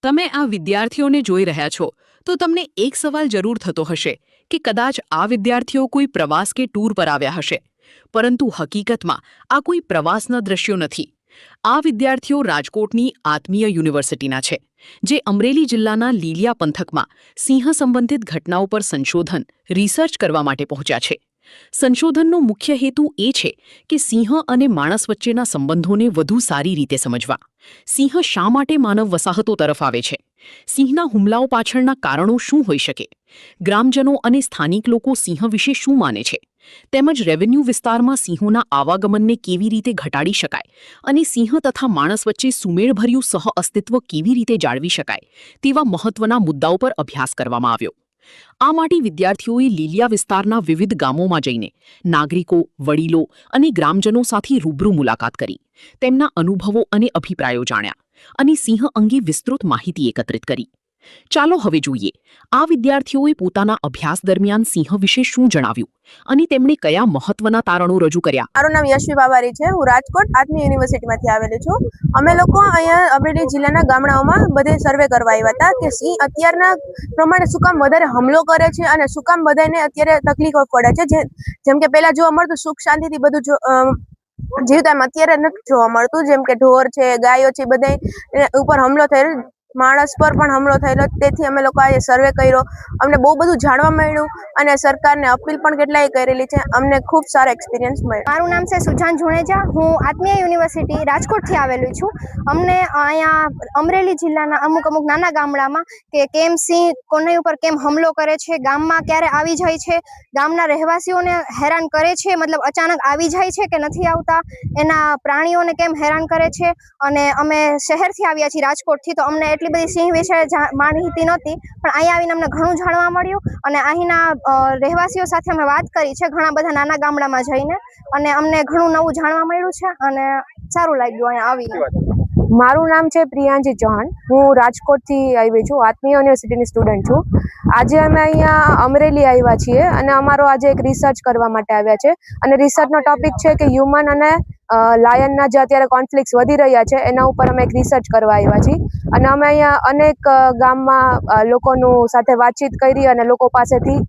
તમે આ વિદ્યાર્થીઓને જોઈ રહ્યા છો તો તમને એક સવાલ જરૂર થતો હશે કે કદાચ આ વિદ્યાર્થીઓ કોઈ પ્રવાસ કે ટૂર પર આવ્યા હશે, પરંતુ હકીકતમાં આ કોઈ પ્રવાસના દ્રશ્યો નથી। આ વિદ્યાર્થીઓ રાજકોટની આત્મીય યુનિવર્સિટીના છે, જે અમરેલી જિલ્લાના લીલિયા પંથકમાં સિંહ સંબંધિત ઘટનાઓ પર સંશોધન રિસર્ચ કરવા માટે પહોંચ્યા છે। સંશોધનનો મુખ્ય હેતુ એ છે કે સિંહ અને માણસ વચ્ચેના સંબંધોને વધુ સારી રીતે સમજવા। સિંહ શા માટે માનવ વસાહતો તરફ આવે છે? સિંહના હુમલાઓ પાછળના કારણો શું હોઈ શકે? ગ્રામજનો અને સ્થાનિક લોકો સિંહ વિશે શું માને છે? તેમજ રેવન્યુ વિસ્તારમાં સિંહોના આવાગમનને કેવી રીતે ઘટાડી શકાય અને સિંહ તથા માણસ વચ્ચે સુમેળભર્યું સહઅસ્તિત્વ કેવી રીતે જાળવી શકાય તેવા મહત્વના મુદ્દાઓ પર અભ્યાસ કરવામાં આવ્યો। આ માટે વિદ્યાર્થીઓએ લીલિયા વિસ્તારના વિવિધ ગામોમાં જઈને નાગરિકો, વડીલો અને ગ્રામજનો સાથે રૂબરૂ મુલાકાત કરી, તેમના અનુભવો અને અભિપ્રાયો જાણ્યા અને સિંહ અંગે વિસ્તૃત માહિતી એકત્રિત કરી। ચાલો હવે જોઈએ આ વિદ્યાર્થીઓએ પોતાના અભ્યાસ દરમિયાન સિંહ વિશે શું જણાવ્યું અને તેમણે કયા મહત્વના તારણો રજૂ કર્યા। મારું નામ યશવી બાવારી છે। હું રાજકોટ આત્મીય યુનિવર્સિટીમાંથી આવેલી છું। અમે લોકો અહીંયા અમરેલી જિલ્લાના ગામડાઓમાં બધે સર્વે કરવા આવ્યા હતા કે સિંહ અત્યારના પ્રમાણે શું કામ વધારે હુમલો કરે છે અને શું કામ બધાને અત્યારે તકલીફો પડે છે। જેમ કે પહેલા જોવા મળતું સુખ શાંતિથી બધું જીવતા, અત્યારે નથી જોવા મળતું। જેમ કે ઢોર છે, ગાયો છે, બધા ઉપર હુમલો થયેલો, માણસ પર પણ હુમલો થયેલો। તેથી અમે લોકો આજે સર્વે કર્યો, અમને બહુ બધું જાણવા મળ્યું અને સરકારને અપીલ પણ કેટલાય કરેલી છે। અમને ખૂબ સારો એક્સપિરિયન્સ મળ્યો। મારું નામ છે સુજાન જુણેજા। હું આત્મીય યુનિવર્સિટી રાજકોટથી આવેલી છું। અમને અહીંયા અમરેલી જિલ્લાના અમુક નાના ગામડામાં કે કેમ સિંહ કોની ઉપર કેમ હુમલો કરે છે, ગામમાં ક્યારે આવી જાય છે, ગામના રહેવાસીઓને હેરાન કરે છે, મતલબ અચાનક આવી જાય છે કે નથી આવતા, એના પ્રાણીઓને કેમ હેરાન કરે છે। અને અમે શહેરથી આવ્યા છીએ રાજકોટથી, તો અમને એટલી બધી સિંહ વિશે માહિતી નહોતી, પણ અહીંયા આવીને અમને ઘણું જાણવા મળ્યું અને અહીંના રહેવાસીઓ સાથે અમે વાત કરી છે ઘણા બધા નાના ગામડામાં જઈને, અને અમને ઘણું નવું જાણવા મળ્યું છે અને સારું લાગ્યું અહીંયા આવીને। મારું નામ છે પ્રિયાંજી ચૌહાણ। હું રાજકોટથી આવી છું, આત્મીય યુનિવર્સિટીની સ્ટુડન્ટ છું। આજે અમે અહીંયા અમરેલી આવ્યા છીએ અને અમારો આજે એક રિસર્ચ કરવા માટે આવ્યા છે અને રિસર્ચનો ટોપિક છે કે હ્યુમન અને લાયનના જે અત્યારે કોન્ફ્લિક્ટ્સ વધી રહ્યા છે એના ઉપર અમે એક રિસર્ચ કરવા આવ્યા છીએ। અને અમે અહીંયા અનેક ગામમાં લોકોનું સાથે વાતચીત કરી અને લોકો પાસેથી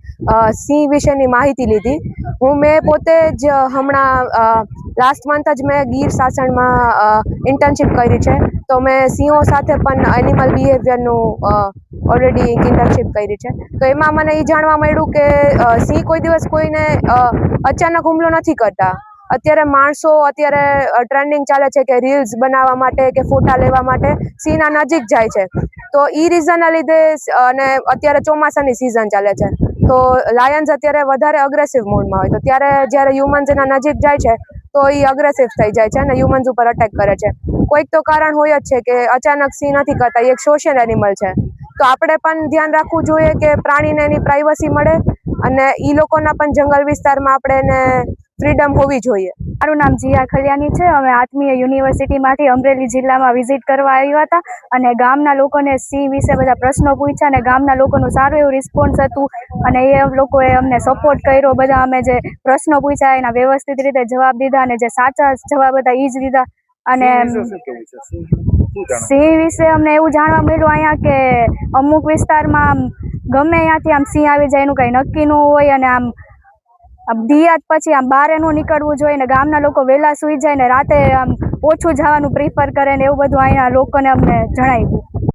સિંહ વિશેની માહિતી લીધી। મેં પોતે જ હમણાં લાસ્ટ મંથ જ મેં ગીર સાસણમાં ઇન્ટર્નશિપ કરી છે, તો મેં સિંહો સાથે પણ એનિમલ બિહેવિયરનું ઓલરેડી ઇન્ટર્નશિપ કરી છે। તો એમાં મને એ જાણવા મળ્યું કે સિંહ કોઈ દિવસ કોઈને અચાનક હુમલો નથી કરતા। અત્યારે માણસો અત્યારે ટ્રેન્ડિંગ ચાલે છે કે રીલ્સ બનાવવા માટે કે ફોટા લેવા માટે સિંહના નજીક જાય છે, તો એ રીઝનના લીધે, અને અત્યારે ચોમાસાની સિઝન ચાલે છે, તો લાયન્સ અત્યારે વધારે અગ્રેસિવ મોડમાં હોય, તો ત્યારે જ્યારે હ્યુમન્સ એના નજીક જાય છે તો એ અગ્રેસિવ થઈ જાય છે અને હ્યુમન્સ ઉપર અટેક કરે છે। કોઈક તો કારણ હોય જ છે કે અચાનક સિંહ નથી કરતા, એ એક સોશિયલ એનિમલ છે, તો આપણે પણ ધ્યાન રાખવું જોઈએ કે પ્રાણીને એની પ્રાઇવસી મળે અને એ લોકોના પણ જંગલ વિસ્તારમાં આપણે એને ફ્રીડમ હોવી જોઈએ। મારું નામ જીયા ખલિયાની છે। અમે આત્મીય યુનિવર્સિટીમાંથી અમરેલી જિલ્લામાં વિઝિટ કરવા આવ્યા હતા અને ગામના લોકોને સિંહ વિશે બધા પ્રશ્નો પૂછ્યા અને ગામના લોકોનું સારું એવું રિસ્પોન્સ હતું અને એ લોકોએ અમને સપોર્ટ કર્યો। બધા અમે જે પ્રશ્નો પૂછ્યા એના વ્યવસ્થિત રીતે જવાબ દીધા અને જે સાચા જવાબ હતા એ જ દીધા। અને સિંહ વિશે અમને એવું જાણવા મળ્યું અહીંયા કે અમુક વિસ્તારમાં ગમે ત્યાંથી આમ સિંહ આવી જાય, એનું કંઈ નક્કી ન હોય અને આમ દિયાત પછી આમ બહાર ન નીકળવું જોઈએ ને ગામના લોકો વહેલા સૂઈ જાય ને રાતે આમ ઓછું જવાનું પ્રિફર કરે ને એવું બધું અહીંયા લોકોને અમને જણાવ્યું।